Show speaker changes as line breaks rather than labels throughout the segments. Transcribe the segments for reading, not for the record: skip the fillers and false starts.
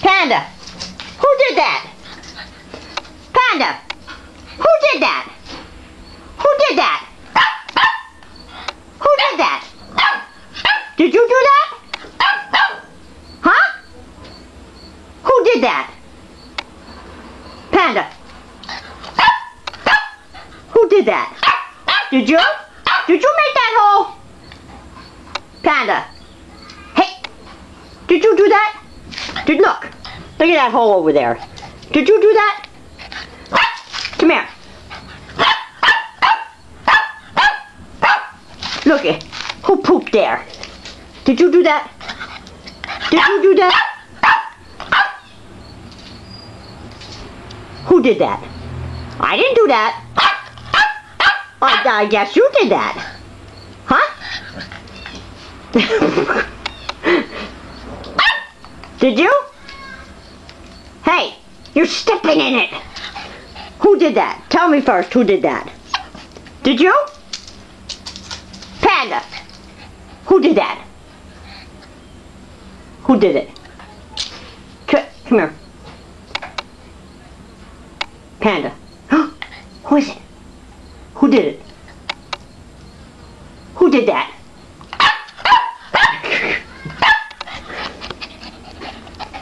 Panda, who did that? Panda, who did that? Who did that? Who did that? Did you do that? Huh? Who did that? Panda. Who did that? Did you? Did you make that hole? Panda. Hey, did you do that? Look at that hole over there. Did you do that? Come here. Look it. Who pooped there? Did you do that? Did you do that? Who did that? I didn't do that. I guess you did that. Huh? Did you? Hey, you're stepping in it. Who did that? Tell me first, who did that? Did you? Panda. Who did that? Who did it? Come here. Panda. Who is it? Who did it? Who did that?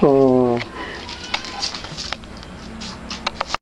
Oh.